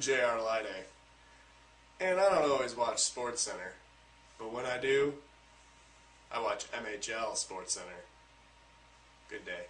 JR Lide, and I don't always watch SportsCenter, but when I do, I watch MHL SportsCenter. Good day.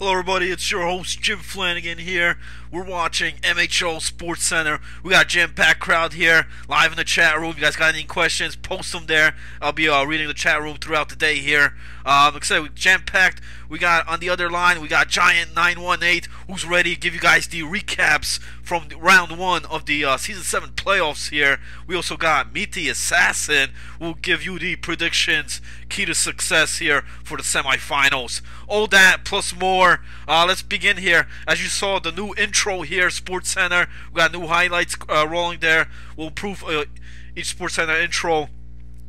Hello everybody, it's your host Jim Flanagan here. We're watching MHL SportsCenter. We got a jam-packed crowd here, live in the chat room. If you guys got any questions, post them there. I'll be reading the chat room throughout the day here. Like I said, we jam-packed. We got on the other line, we got Giant918, who's ready to give you guys the recaps from round 1 of the Season 7 playoffs here. We also got Meet the Assassin, who will give you the predictions, key to success here for the semifinals. All that plus more. Let's begin here. As you saw, the new intro here, SportsCenter. We got new highlights rolling there. We'll improve each SportsCenter intro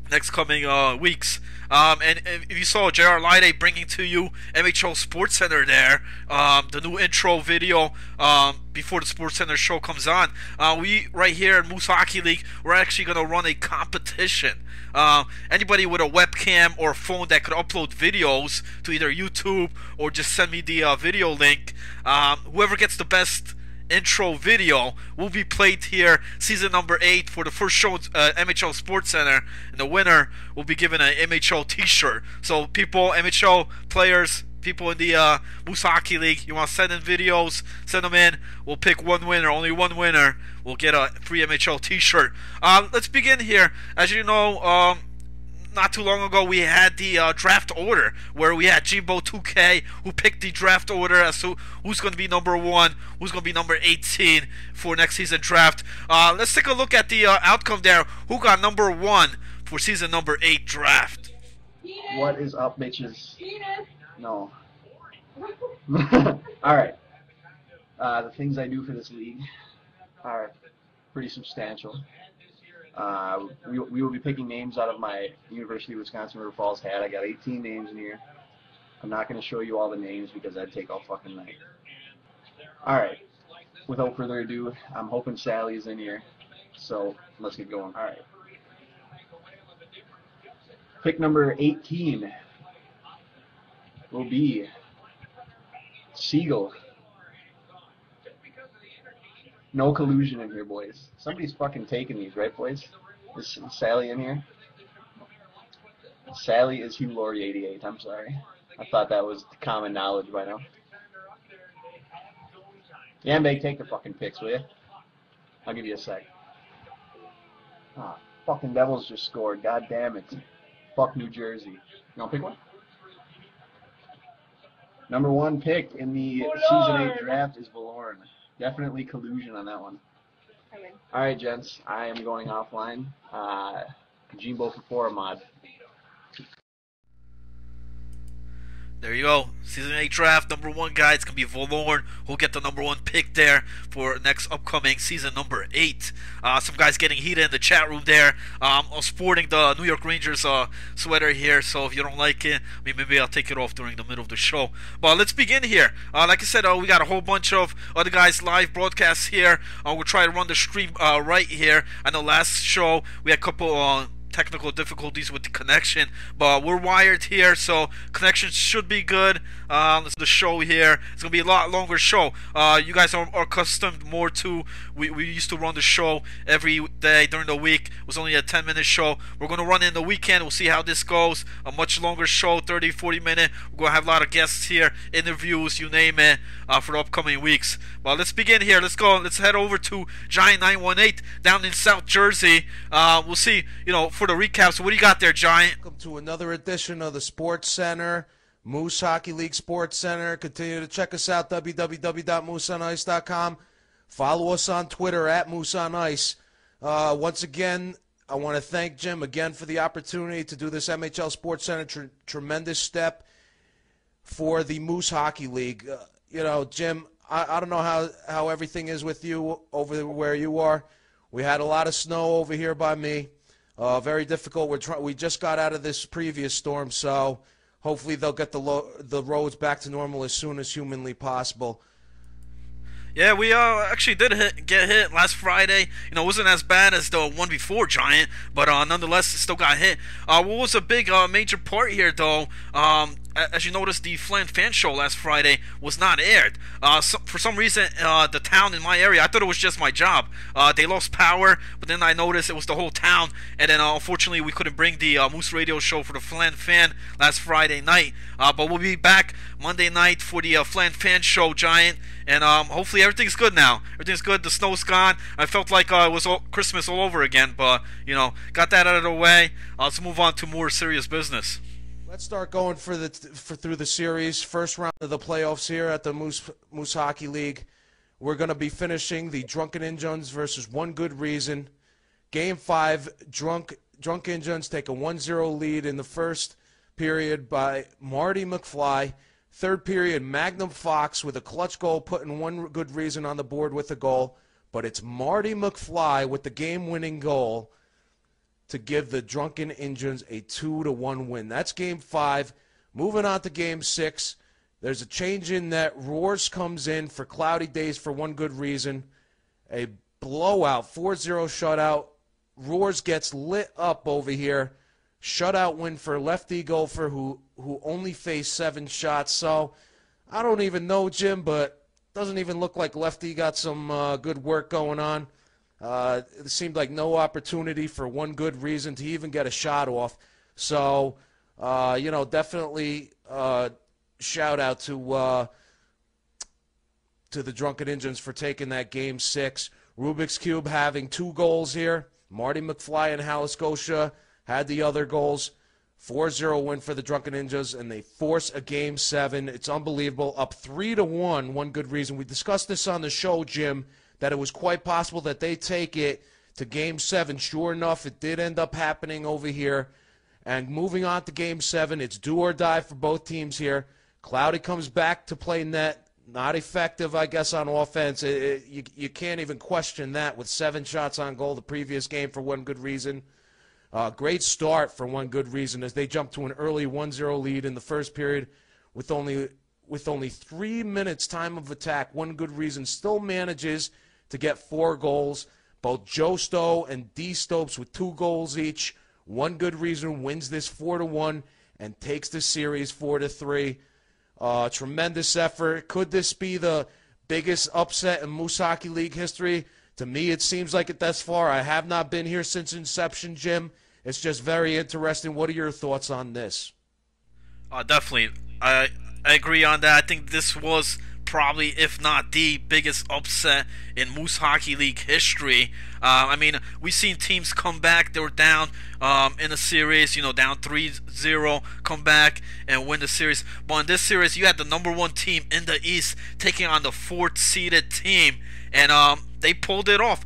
next coming weeks. And if you saw JR Lide bringing to you MHL SportsCenter there, the new intro video before the SportsCenter show comes on, we right here in Moose Hockey League, we're actually going to run a competition. Anybody with a webcam or phone that could upload videos to either YouTube or just send me the video link, whoever gets the best intro video will be played here season number 8 for the first show MHL SportsCenter, and the winner will be given an MHL t-shirt. So people, MHL players, people in the Moose Hockey League, you want to send in videos, send them in. We'll pick one winner, only one winner will get a free MHL t-shirt. Let's begin here. As you know, not too long ago we had the draft order where we had Jimbo 2K who picked the draft order as to who's going to be number 1, who's going to be number 18 for next season draft. Let's take a look at the outcome there. Who got number 1 for season number 8 draft? What is up, bitches? No. Alright. The things I do for this league are pretty substantial. We will be picking names out of my University of Wisconsin River Falls hat. I got 18 names in here. I'm not going to show you all the names because that'd take all fucking night. Alright, without further ado, I'm hoping Sally's in here, so let's get going. Alright. Pick number 18 will be Siegel. No collusion in here, boys. Somebody's fucking taking these, right, boys? Is Sally in here? Sally is Hugh Laurie 88. I'm sorry. I thought that was common knowledge by now. Yambay, take the fucking picks, will you? I'll give you a sec. Ah, fucking Devils just scored. God damn it. Fuck New Jersey. You want to pick one? Number 1 pick in the Season 8 draft is Valorn. Definitely collusion on that one. Alright, gents. I am going offline. Jimbo for 4 mod. There you go. Season 8 draft, number 1 guy. It's going to be Valorn who'll get the number 1 pick there for next upcoming season number 8. Some guys getting heated in the chat room there. I'm sporting the New York Rangers sweater here, so if you don't like it, I mean, maybe I'll take it off during the middle of the show. But let's begin here. Like I said, we got a whole bunch of other guys live broadcasts here. We'll try to run the stream right here. I know last show we had a couple technical difficulties with the connection, but we're wired here, so connection should be good. This is the show here. It's gonna be a lot longer show. You guys are accustomed more to, we used to run the show every day during the week. It was only a 10-minute show. We're gonna run in the weekend. We'll see how this goes. A much longer show, 30-40 minute. We're gonna have a lot of guests here, interviews, you name it, for the upcoming weeks. But let's begin here. Let's go. Let's head over to Giant 918 down in South Jersey. We'll see, for the recap. So what do you got there, Giant? Welcome to another edition of the Sports Center, Moose Hockey League Sports Center. Continue to check us out, www.mooseonice.com. Follow us on Twitter at MooseOnIce. Once again, I want to thank Jim again for the opportunity to do this MHL Sports Center. Tremendous step for the Moose Hockey League. Jim, I don't know how everything is with you over where you are. We had a lot of snow over here by me. Very difficult. We just got out of this previous storm, so hopefully they'll get the roads back to normal as soon as humanly possible. Yeah, we actually did get hit last Friday. It wasn't as bad as the one before, Giant, but nonetheless, it still got hit. What was a big major part here, though? As you noticed, the Flan Fan Show last Friday was not aired. For some reason, the town in my area, I thought it was just my job. They lost power, but then I noticed it was the whole town. And then, unfortunately, we couldn't bring the Moose Radio Show for the Flan Fan last Friday night. But we'll be back Monday night for the Flan Fan Show, Giant. And hopefully everything's good now. Everything's good. The snow's gone. I felt like it was Christmas all over again. But, got that out of the way. Let's move on to more serious business. Let's start going through the series. First round of the playoffs here at the Moose Hockey League. We're going to be finishing the Drunken Injuns versus One Good Reason. Game 5, Drunk Injuns take a 1-0 lead in the first period by Marty McFly. Third period, Magnum Fox with a clutch goal, putting One Good Reason on the board with a goal. But it's Marty McFly with the game-winning goal to give the Drunken Injuns a 2-1 win. That's Game 5. Moving on to Game 6. There's a change in that. Roars comes in for Cloudy Days for One Good Reason. A blowout, 4-0 shutout. Roars gets lit up over here. Shutout win for Lefty Gopher, who only faced 7 shots. So I don't even know, Jim, but doesn't even look like Lefty got some good work going on. It seemed like no opportunity for One Good Reason to even get a shot off. So, definitely shout out to the Drunken Injuns for taking that Game 6. Rubik's Cube having 2 goals here. Marty McFly and Hal Scotia had the other goals. 4-0 win for the Drunken Ninjas, and they force a Game 7. It's unbelievable. Up 3-1, One Good Reason. We discussed this on the show, Jim, that it was quite possible that they take it to Game 7. Sure enough, it did end up happening over here. And moving on to Game 7, it's do or die for both teams here. Cloudy comes back to play net. Not effective, I guess, on offense. You can't even question that with 7 shots on goal the previous game for One Good Reason. Great start for One Good Reason as they jumped to an early 1-0 lead in the first period with only 3 minutes time of attack. One Good Reason still manages to get 4 goals. Both Joe Stowe and D. Stopes with 2 goals each. One Good Reason wins this 4-1 and takes the series 4-3. Tremendous effort. Could this be the biggest upset in Moose Hockey League history? To me, it seems like it thus far. I have not been here since inception, Jim. It's just very interesting. What are your thoughts on this? Definitely. I agree on that. I think this was probably, if not the biggest upset in Moose Hockey League history. We've seen teams come back. They were down in the series, down 3-0, come back and win the series. But in this series, you had the number 1 team in the East taking on the 4th-seeded team, and they pulled it off.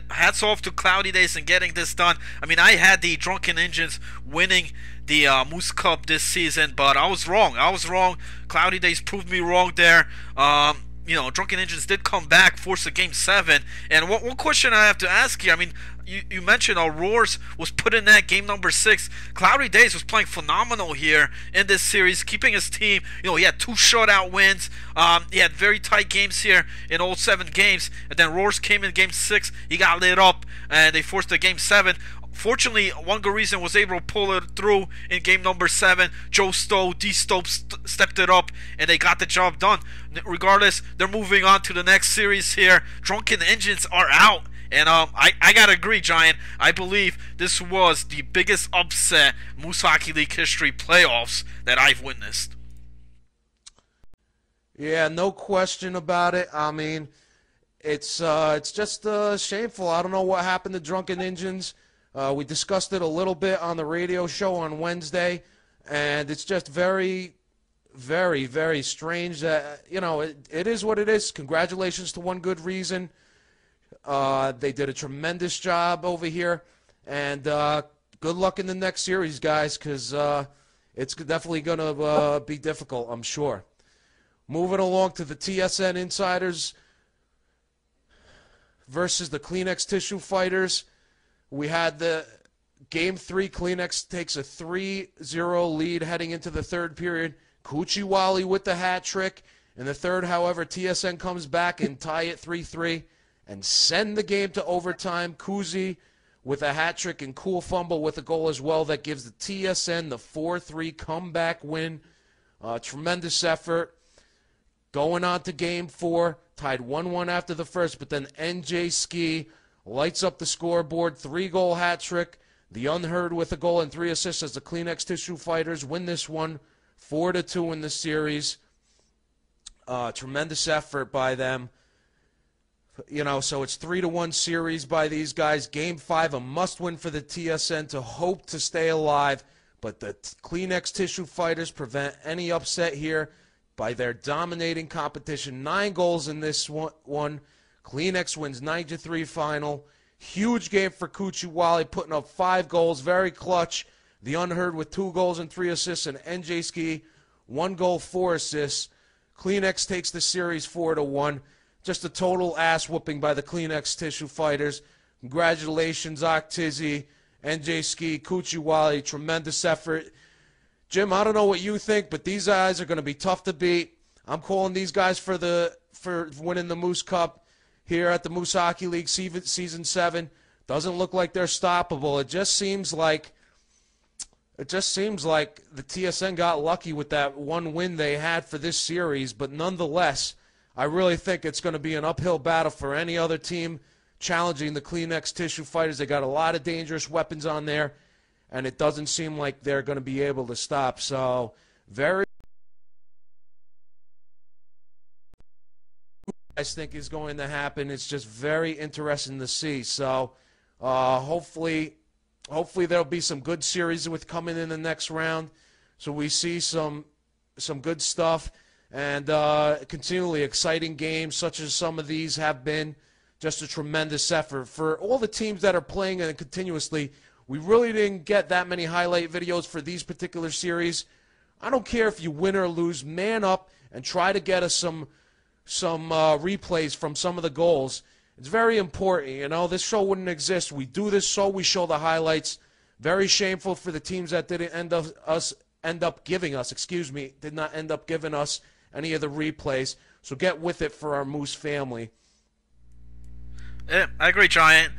Hats off to Cloudy Days and getting this done. I had the Drunken Injuns winning the Moose Cup this season, but I was wrong. Cloudy Days proved me wrong there. Drunken Injuns did come back, force a Game 7. And one question I have to ask you, you mentioned Roars was put in that game number 6. Cloudy Days was playing phenomenal here in this series, keeping his team. He had 2 shutout wins. He had very tight games here in all 7 games. And then Roars came in Game 6. He got lit up, and they forced the Game 7. Fortunately, one good reason was able to pull it through in game number 7. Joe Stowe, D. Stope stepped it up, and they got the job done. Regardless, they're moving on to the next series here. Drunken Engines are out. And I gotta agree, Giant. I believe this was the biggest upset Moose Hockey League history playoffs that I've witnessed. Yeah, no question about it. I mean, it's just shameful. I don't know what happened to Drunken Engines. We discussed it a little bit on the radio show on Wednesday, and it's just very, very, very strange that, you know, it is what it is. Congratulations to One Good Reason. They did a tremendous job over here, and good luck in the next series, guys, because it's definitely going to be difficult, I'm sure. Moving along to the TSN Insiders versus the Kleenex Tissue Fighters. We had the Game 3. Kleenex takes a 3-0 lead heading into the third period. Kuchiwali with the hat trick. In the third, however, TSN comes back and tie it 3-3 and send the game to overtime. Kuzi with a hat trick and Cool Fumble with a goal as well. That gives the TSN the 4-3 comeback win. Tremendous effort. Going on to Game 4, tied 1-1 after the first, but then NJ Ski lights up the scoreboard, 3-goal hat trick. The Unheard with a goal and 3 assists as the Kleenex Tissue Fighters win this one 4-2 in the series. Tremendous effort by them. You know, so it's 3-1 series by these guys. Game 5, a must-win for the TSN to hope to stay alive, but the Kleenex Tissue Fighters prevent any upset here by their dominating competition. 9 goals in this one. Kleenex wins 9-3 final. Huge game for Kuchiwali, putting up 5 goals. Very clutch. The Unheard with 2 goals and 3 assists. And NJ Ski, 1 goal, 4 assists. Kleenex takes the series 4-1. Just a total ass-whooping by the Kleenex Tissue Fighters. Congratulations, Octizzi, NJ Ski, Kuchiwali. Tremendous effort. Jim, I don't know what you think, but these guys are going to be tough to beat. I'm calling these guys for winning the Moose Cup here at the Moose Hockey League Season 7. Doesn't look like they're stoppable. It just seems like the TSN got lucky with that one win they had for this series, but nonetheless, I really think it's going to be an uphill battle for any other team challenging the Kleenex Tissue Fighters. They got a lot of dangerous weapons on there, and it doesn't seem like they're going to be able to stop. So, very I think is going to happen. It's just very interesting to see. So, hopefully there'll be some good series with coming in the next round. So we see some good stuff and continually exciting games, such as some of these have been. Just a tremendous effort for all the teams that are playing and continuously. We really didn't get that many highlight videos for these particular series. I don't care if you win or lose. Man up and try to get us some replays from some of the goals. It's very important. You know, this show wouldn't exist. We do this so we show the highlights. Very shameful for the teams that didn't did not end up giving us any of the replays. So get with it for our Moose family. Yeah, I agree, Giant.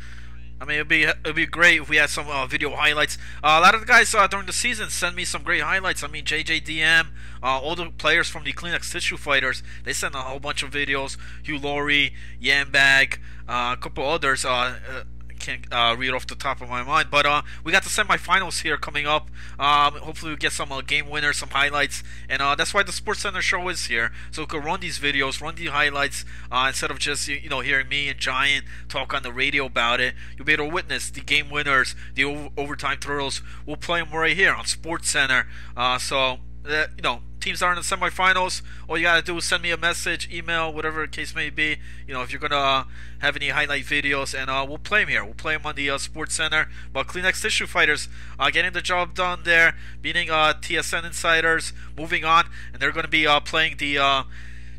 I mean, it'd be great if we had some video highlights. A lot of the guys during the season send me some great highlights. I mean, JJDM, all the players from the Kleenex Tissue Fighters, they send a whole bunch of videos. Hugh Laurie, Yambag, a couple others. Can't read off the top of my mind, but we got the semifinals here coming up. Hopefully we get some game winners, some highlights, and that's why the SportsCenter show is here, so we can run these videos, run the highlights, instead of just hearing me and Giant talk on the radio about it. You'll be able to witness the game winners, the overtime thrills. We'll play them right here on SportsCenter. So teams are in the semifinals. All you gotta do is send me a message, email, whatever the case may be. If you're gonna have any highlight videos, and we'll play them here. We'll play them on the SportsCenter. But Kleenex Tissue Fighters getting the job done there, beating TSN Insiders, moving on, and they're gonna be playing the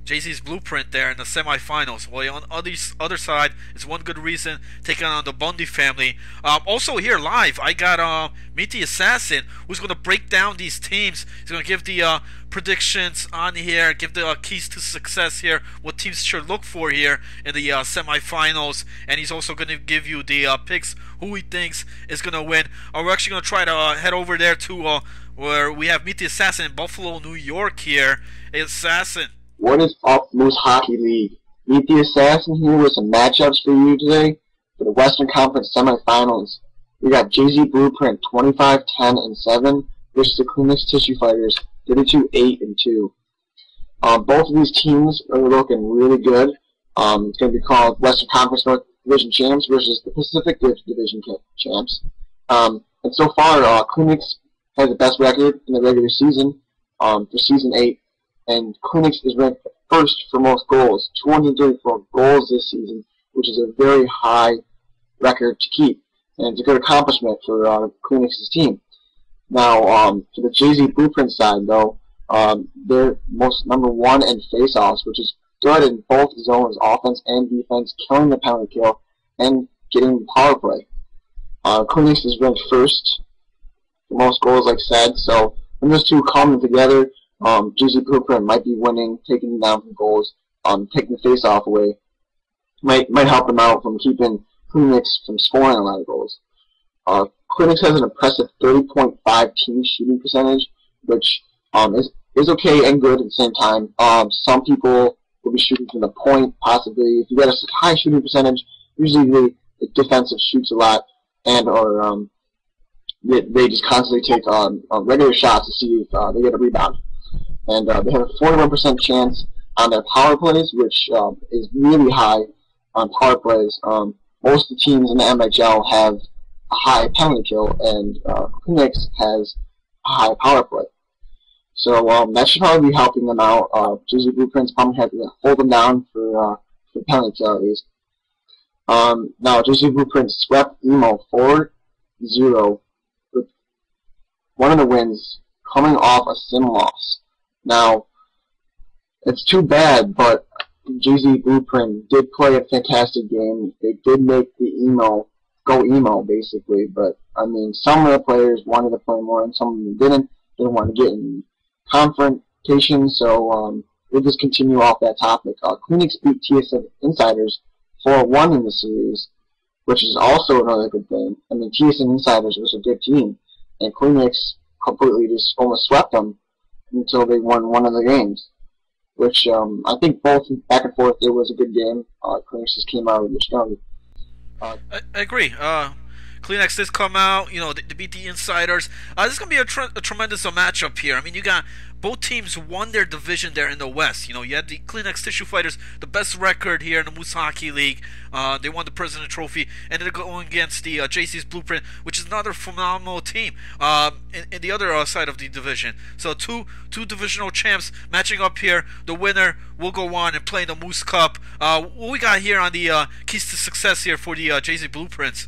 Jay-Z's Blueprint there in the semifinals. Well, on the other side, it's One Good Reason taking on the Bundy family. Also here live, I got Meet the Assassin, who's going to break down these teams. He's going to give the predictions on here, give the keys to success here, what teams should look for here in the semifinals, and he's also going to give you the picks, who he thinks is going to win. We're actually going to try to head over there to where we have Meet the Assassin in Buffalo, New York here. Hey, Assassin. What is up, Moose Hockey League? Meet the Assassin here with some matchups for you today for the Western Conference semifinals. We got Jay-Z Blueprint 25-10-7 versus the Kleenex Tissue Fighters 32-8-2. Both of these teams are looking really good. It's going to be called Western Conference North Division Champs versus the Pacific Division Champs. And so far, Kleenex has the best record in the regular season for Season 8. And Kleenex is ranked first for most goals, 234 goals this season, which is a very high record to keep. And it's a good accomplishment for Kleenex's team. Now, for the Jay-Z Blueprint side, though, they're most number one in faceoffs, which is good in both zones, offense and defense, killing the penalty kill and getting the power play. Kleenex is ranked first for most goals, like I said, so when those two come together, Jay-Z Blueprint might be winning, taking them down from goals, taking the face-off away. Might help them out from keeping Kleenex from scoring a lot of goals. Kleenex has an impressive 30.5 team shooting percentage, which is okay and good at the same time. Some people will be shooting from the point, possibly. If you get a high shooting percentage, usually the defensive shoots a lot, and or they just constantly take regular shots to see if they get a rebound. And they have a 41% chance on their power plays, which is really high on power plays. Most of the teams in the MHL have a high penalty kill, and Kleenex has a high power play. So that should probably be helping them out. Jay-Z Blueprint's probably have to hold them down for penalty kill at least. Now, Jay-Z Blueprint swept Emo 4-0 with one of the wins coming off a sim loss. Now, it's too bad, but Jay-Z Blueprint did play a fantastic game. They did make the emo go emo, basically. But, I mean, some of the players wanted to play more, and some of them didn't. They didn't want to get in confrontation, so we'll just continue off that topic. Kleenex beat TSN Insiders 4-1 in the series, which is also another good thing. I mean, TSN Insiders was a good team, and Kleenex completely just almost swept them until they won one of the games, which I think both back and forth, it was a good game. Kleenex just came out with the strong. I agree. Kleenex did come out, they beat the Insiders. This is going to be a tremendous matchup here. I mean, you got both teams won their division there in the West. You had the Kleenex Tissue Fighters, the best record here in the Moose Hockey League. They won the President Trophy, and they're going against the Jay-Z's Blueprint, which is another phenomenal team in the other side of the division. So two divisional champs matching up here. The winner will go on and play in the Moose Cup. What we got here on the keys to success here for the Jay-Z Blueprints?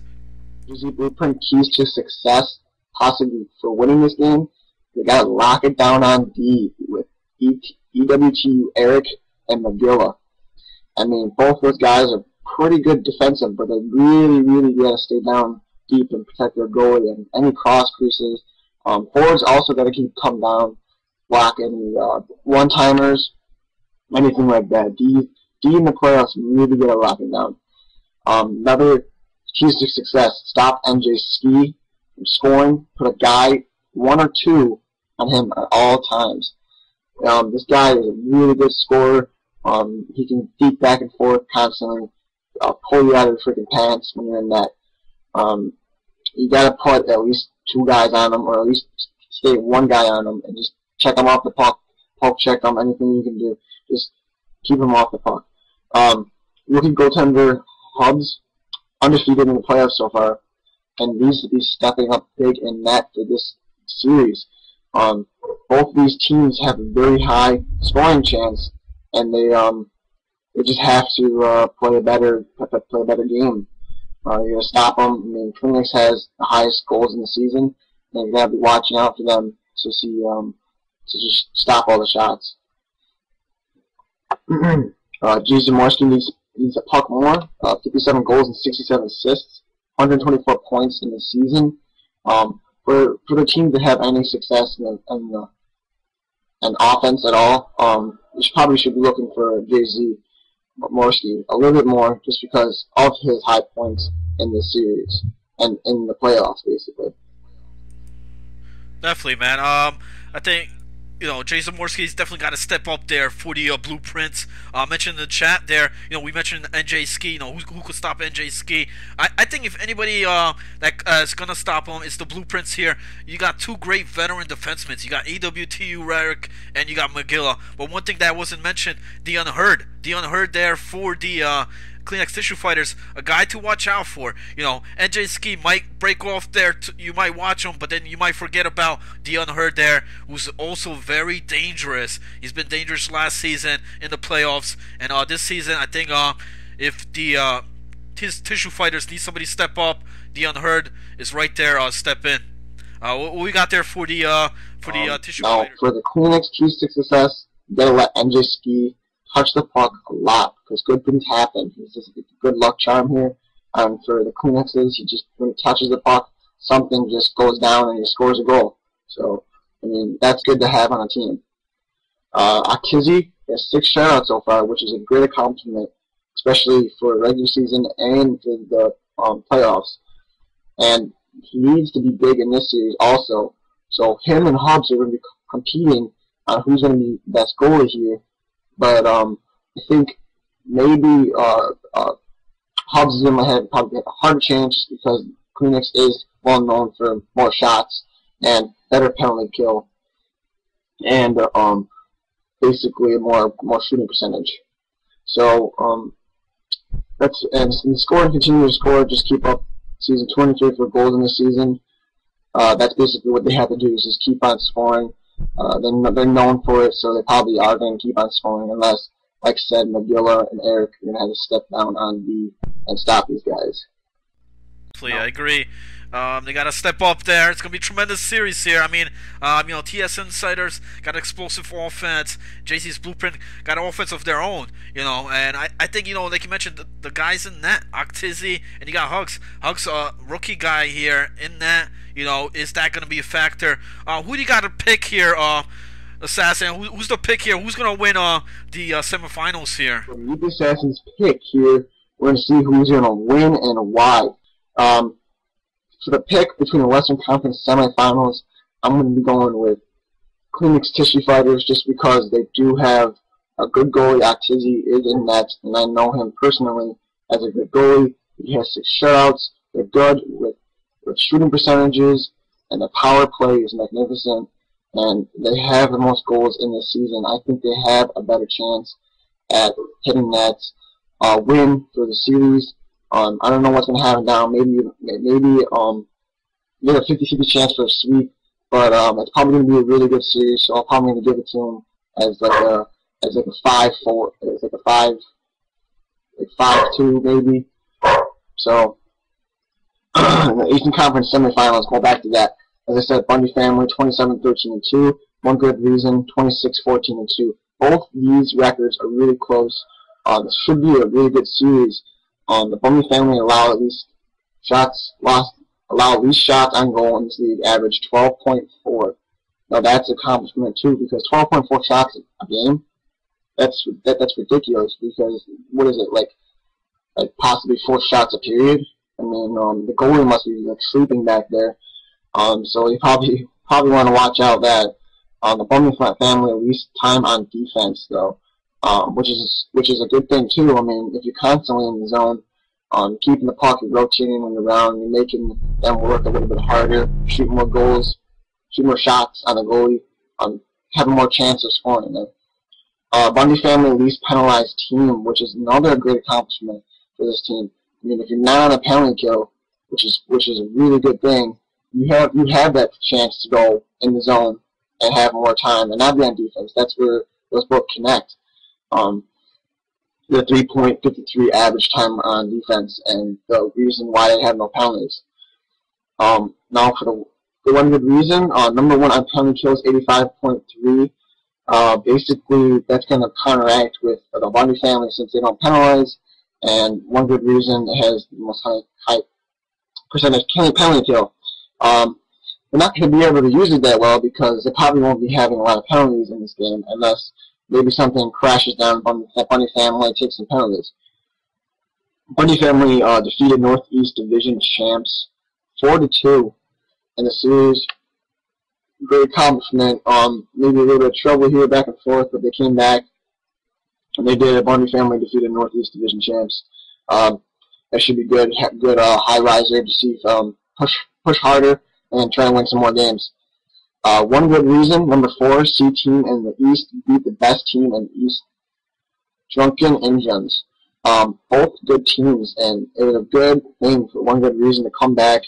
Jay-Z Blueprint keys to success, possibly for winning this game. They got to lock it down on D with EWTU Eric and Magilla. I mean, both those guys are pretty good defensive, but they really, really got to stay down deep and protect their goalie and any cross creases. Forwards also got to keep come down, block any one-timers, anything like that. D in the playoffs really got to lock it down. Another keys to success: stop NJ Ski from scoring. Put a guy, one or two, on him at all times. This guy is a really good scorer. He can beat back and forth constantly, pull you out of the freaking pants when you're in net. You gotta put at least two guys on him, or at least stay one guy on him, and just check him off the puck, poke check him, anything you can do. Just keep him off the puck. Rookie goaltender Hubs, undefeated in the playoffs so far, and needs to be stepping up big in net for this series. Both these teams have a very high scoring chance, and they just have to play a better game. You gotta stop them. I mean, Kleenex has the highest goals in the season, and you gotta be watching out for them to see to just stop all the shots. Jason Morski needs a puck more. 57 goals and 67 assists, 124 points in the season. For the team to have any success in offense at all, you probably should be looking for JZ Morski a little bit more, just because of his high points in this series and in the playoffs, basically. Definitely, man. I think Jason Morski's definitely got to step up there for the blueprints. Mentioned in the chat there, we mentioned NJ Ski. Who could stop NJ Ski? I think if anybody that is gonna stop him, it's the blueprints here. You got two great veteran defensemen. You got EWTU Rarick and you got McGilla. But one thing that wasn't mentioned, the Unheard there for the Kleenex Tissue Fighters, a guy to watch out for. NJ Ski might break off there. You might watch him, but then you might forget about the Unheard there, who's also very dangerous. He's been dangerous last season in the playoffs, and this season, I think if the Tissue Fighters need somebody to step up, the Unheard is right there. Step in. What we got there for the Tissue Fighters? For the Kleenex keys to success, you gotta let NJ Ski touch the puck a lot, because good things happen. He's just a good luck charm here. For the Kleenexes, when he touches the puck, something just goes down and he scores a goal. So, that's good to have on a team. Akizi has 6 shutouts so far, which is a great accomplishment, especially for regular season and for the playoffs. And he needs to be big in this series also. So him and Hobbs are going to be competing on who's going to be the best goalie here. But I think maybe Hobbs is going to have probably a harder chance, because Kleenex is well known for more shots and better penalty kill, and basically a more shooting percentage. So and the scoring continues to score. Just keep up. Season 23 for goals in the season. That's basically what they have to do, is just keep on scoring. They're known for it, so they probably are going to keep on scoring, unless, like I said, McGilla and Eric are going to have to step down on D and stop these guys. I agree. They got to step up there. It's going to be a tremendous series here. TS Insiders got explosive offense. JC's Blueprint got an offense of their own, and I think, like you mentioned, the guys in net, Octizzi, and you got Hugs. Hugs, rookie guy here in net, is that going to be a factor? Who do you got to pick here, Assassin? Who's the pick here? Who's going to win the semifinals here? For the Assassin's pick here, we're going to see who's going to win and why. For the pick between the Western Conference semifinals, I'm going to be going with Kleenex Tissue Fighters, just because they do have a good goalie. Octizzi is in net, and I know him personally as a good goalie. He has 6 shutouts. They're good with shooting percentages, and the power play is magnificent, and they have the most goals in this season. I think they have a better chance at hitting that win for the series. I don't know what's going to happen now. Maybe you get a 50-50 chance for a sweep, but it's probably going to be a really good series. So I'm probably going to give it to them as like a 5-4, it's like a 5-2 maybe. So the Eastern Conference semifinals, go back to that. As I said, Bundy family 27-13-2, One Good Reason 26-14-2. Both these records are really close. This should be a really good series. The Bundy family allow at least shots on goal in this league, average 12.4. Now that's an accomplishment too, because 12.4 shots a game, that's ridiculous. Because what is it, like possibly 4 shots a period? The goalie must be sleeping back there. So you probably want to watch out that the Bundy family at least time on defense though. Which is a good thing too. If you're constantly in the zone, keeping the puck, you're rotating them around, you're making them work a little bit harder, shoot more goals, shoot more shots on the goalie, having more chance of scoring. Bundy family least penalized team, which is another great accomplishment for this team. If you're not on a penalty kill, which is a really good thing, you have that chance to go in the zone and have more time and not be on defense. That's where those both connect. The 3.53 average time on defense, and the reason why they have no penalties. Now for the One Good Reason, number 1 on penalty kills, 85.3. Basically, that's going to counteract with the Bundy family since they don't penalize, and one good reason it has the most high percentage penalty kill. They're not going to be able to use it that well because they probably won't be having a lot of penalties in this game unless maybe something crashes down on that Bundy family takes some penalties. Bundy family defeated Northeast Division champs 4-2 in the series. Great accomplishment. Maybe a little bit of trouble here back and forth, but they came back and they did. Bundy family defeated Northeast Division champs. That should be good. Good high riser to see push harder and try and win some more games. One good reason, number 4, C team in the East beat the best team in the East, Drunken Injuns. Both good teams, and it was a good thing for one good reason to come back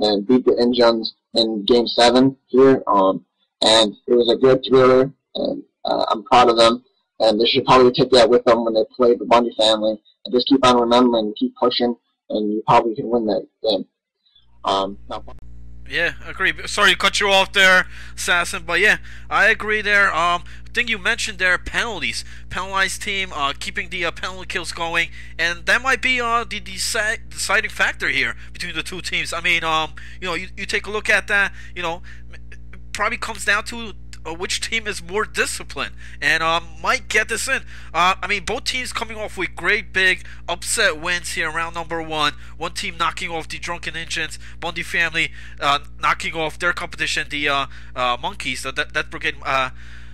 and beat the Injuns in Game 7 here. And it was a good thriller, and I'm proud of them. And they should probably take that with them when they play the Bundy family, and just keep on remembering, keep pushing, and you probably can win that game. Yeah, agree. Sorry to cut you off there, Assassin, but yeah, I agree there. I think you mentioned there penalties, penalized team, keeping the penalty kills going, and that might be the deciding factor here between the two teams. I mean, you take a look at that, it probably comes down to which team is more disciplined, and might get this in. I mean, both teams coming off with great big upset wins here in round number 1. One team knocking off the Drunken Injuns, Bundy family knocking off their competition, the Monkeys, that brigade.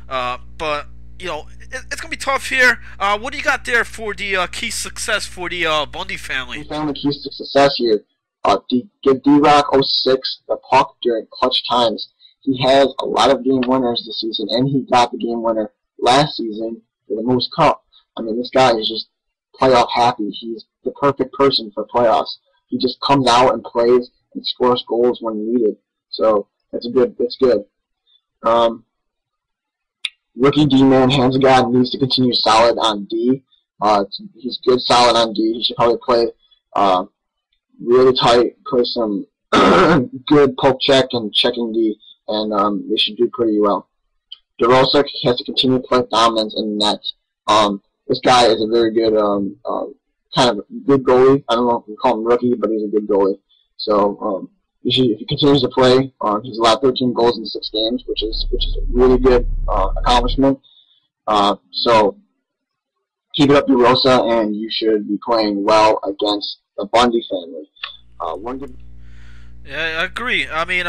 But it's gonna be tough here. What do you got there for the key success for the Bundy family? We found the keys to success here. Give D-Rock 06 the puck during clutch times. He has a lot of game winners this season, and he got the game winner last season for the Moose Cup. I mean, this guy is just playoff happy. He's the perfect person for playoffs. He just comes out and plays and scores goals when needed. So that's good. Rookie D-man, Hands of God, needs to continue solid on D. He's good solid on D. He should probably play really tight, play some good poke check and checking D. And they should do pretty well. DeRosa has to continue to play dominance in net. This guy is a very good, kind of good goalie. I don't know if we call him rookie, but he's a good goalie. So if he continues to play, he's allowed 13 goals in 6 games, which is a really good accomplishment. So keep it up, DeRosa, and you should be playing well against the Bundy family. Yeah, I agree. I mean,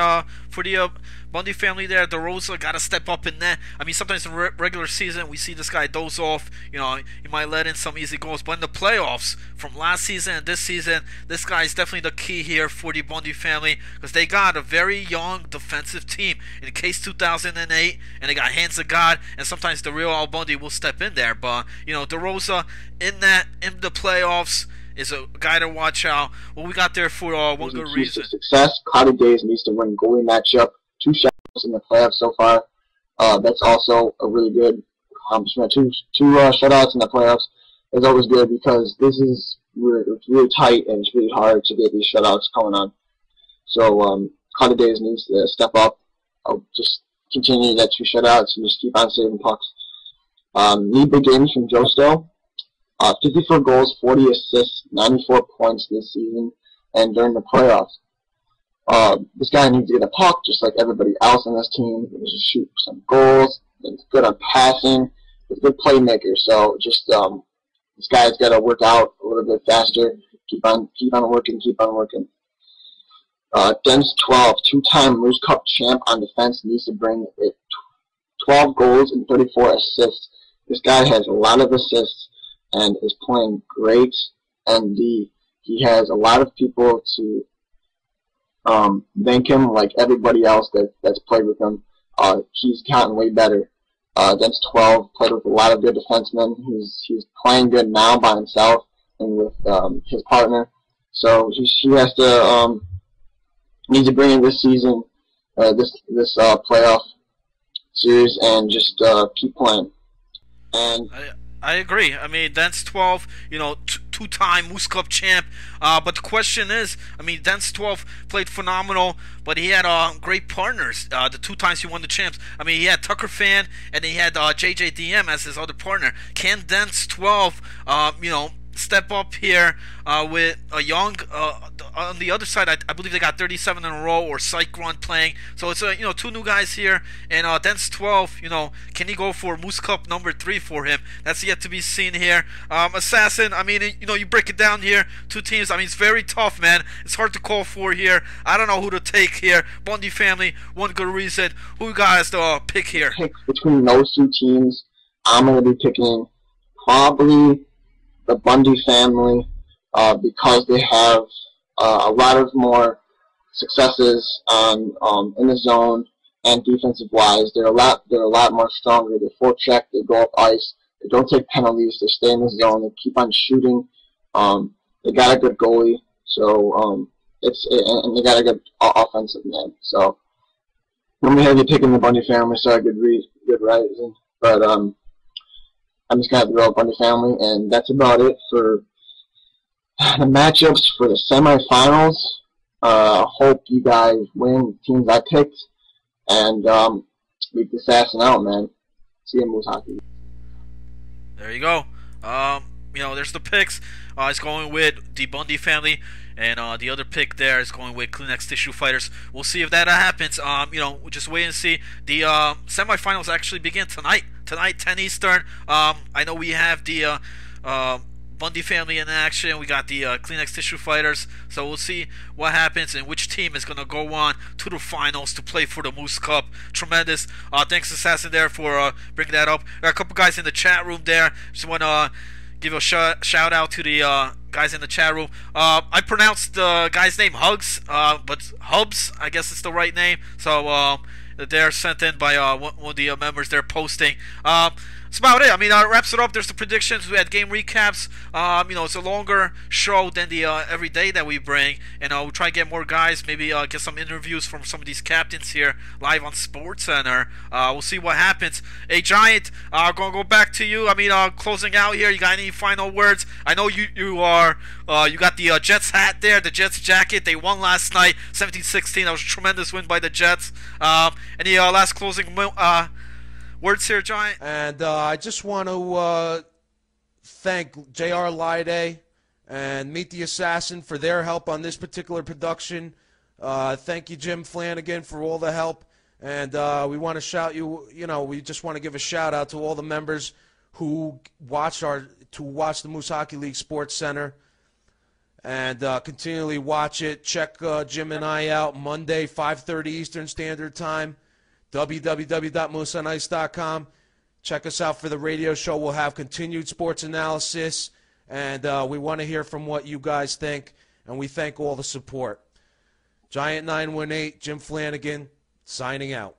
for the Bundy family there, DeRosa got to step up in net. I mean, sometimes in regular season, we see this guy doze off. He might let in some easy goals. But in the playoffs, from last season and this season, this guy is definitely the key here for the Bundy family because they got a very young defensive team. In case 2008, and they got Hands of God, and sometimes the real Al Bundy will step in there. But, DeRosa in the playoffs is a guy to watch out. What we got there for one good reason. Success. Cloudy Days needs to win goalie matchup. 2 shutouts in the playoffs so far. That's also a really good accomplishment. Two shutouts in the playoffs is always good because it's really tight and it's really hard to get these shutouts going on. So Cloudy Days needs to step up. I'll just continue that 2 shutouts and just keep on saving pucks. Need big games from Joe Stowe. 54 goals, 40 assists, 94 points this season, and during the playoffs. This guy needs to get a puck just like everybody else on this team. He needs to shoot some goals. He's good on passing. He's a good playmaker. So just this guy's got to work out a little bit faster. Keep on working. Dens 12, 2-time Moose Cup champ on defense, needs to bring it 12 goals and 34 assists. This guy has a lot of assists and is playing great ND. He has a lot of people to thank him, like everybody else that's played with him. He's gotten way better. Dens 12 played with a lot of good defensemen. He's playing good now by himself and with his partner. So he has to needs to bring in this season, this playoff series, and just keep playing. And I agree. I mean, that's 12. two-time Moose Cup champ. But the question is, I mean, Dents 12 played phenomenal, but he had great partners. The 2 times he won the champs. I mean, he had Tucker Fan, and he had JJDM as his other partner. Can Dents 12, step up here with a young on the other side? I believe they got 37 in a row, or Psych Run playing, so it's 2 new guys here. And Dents 12, can he go for Moose Cup number 3 for him? That's yet to be seen here. Assassin, I mean, you break it down here, 2 teams. I mean, it's very tough, man. It's hard to call for here. I don't know who to take here. Bundy family, One Good Reason. Who you guys to pick here? Between those 2 teams, I'm going to be picking probably the Bundy family, because they have a lot of more successes on in the zone and defensive wise. They're a lot more stronger. They forecheck, they go up ice, they don't take penalties, they stay in the zone, they keep on shooting. They got a good goalie, so and they got a good offensive man. So I'm gonna have you picking the Bundy family, so good rising. But I'm just going to have to go up on the family, and that's about it for the matchups for the semifinals. Hope you guys win the teams I picked, and beat the Assassin out, man. See you in Moose Hockey. There you go. There's the picks. It's going with the Bundy family, and the other pick there is going with Kleenex Tissue Fighters. We'll see if that happens. We'll just wait and see. The semifinals actually begin tonight. Tonight, 10 Eastern. I know we have the Bundy family in action. We got the Kleenex Tissue Fighters. So we'll see what happens and which team is going to go on to the finals to play for the Moose Cup. Tremendous. Thanks, Assassin, there for bringing that up. Got a couple guys in the chat room there. Just want to give a shout out to the guys in the chat room. I pronounced the guy's name Hugs, but Hubs, I guess it's the right name. So they're sent in by one of the members. They're posting. That's about it. I mean, wraps it up. There's the predictions. We had game recaps. It's a longer show than the every day that we bring, and we'll try to get more guys. Maybe get some interviews from some of these captains here live on SportsCenter. We'll see what happens. Hey, Giant, gonna go back to you. I mean, closing out here. You got any final words? I know you got the Jets hat there, the Jets jacket. They won last night, 17-16. That was a tremendous win by the Jets. Any last closing words here, Giant? And I just want to thank J.R. Lyday and Meet the Assassin for their help on this particular production. Thank you, Jim Flanagan, for all the help. And we want to shout we just want to give a shout out to all the members who watch the Moose Hockey League Sports Center and continually watch it. Check Jim and I out Monday, 5:30 Eastern Standard Time. www.mooseonice.com. Check us out for the radio show. We'll have continued sports analysis, and we want to hear from what you guys think, and we thank all the support. Giant 918, Jim Flanagan, signing out.